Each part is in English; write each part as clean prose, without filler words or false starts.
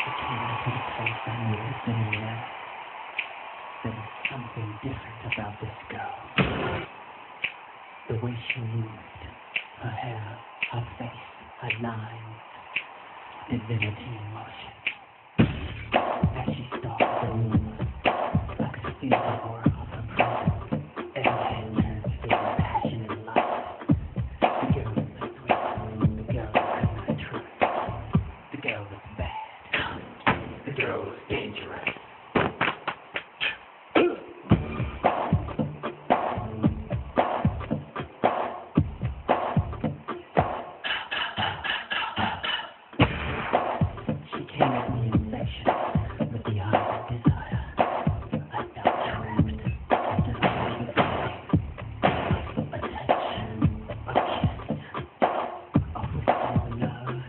She came into the place I knew was familiar. There was something different about this girl. The way she moved, her hair, her face, her lines, divinity in motion. As she stalked the room, I could feel the aura of her presence. Every head turned to the passion and light. The girl was sweet. The girl I could not trust. The girl was bad. The girl was dangerous. She came at me in sections with the eyes of desire. I felt trapped, divided a touch, a kiss, a whisper of love.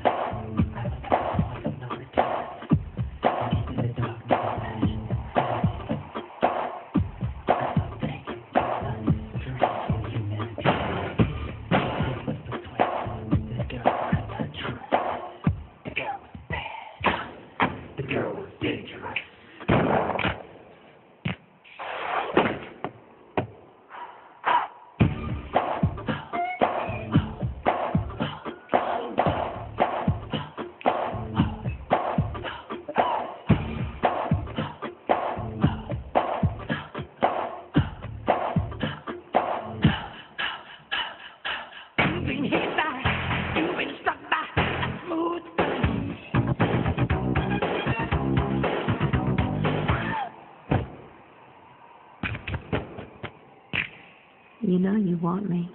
I was at the point of no return, deep in the darkness of passion and sanity. I felt taken to an strange humanity. This was persuasive. This girl I could not trust. The girl was bad. The girl was dangerous. You've been hit by, you've been struck by a smooth You know you want me.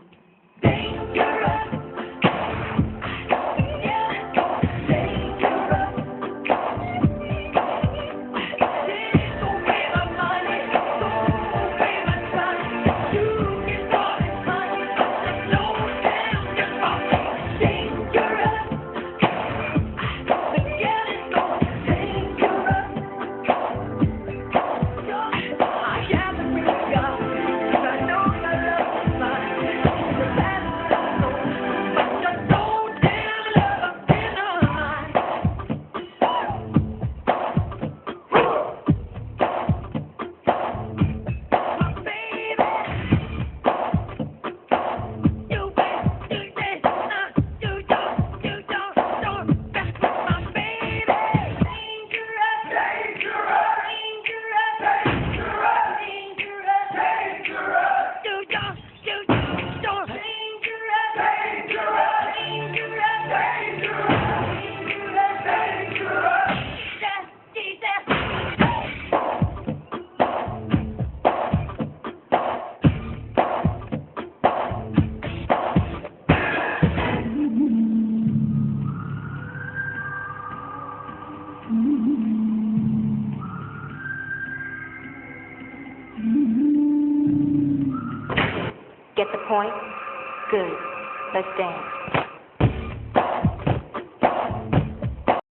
Get the point? Good. Let's dance.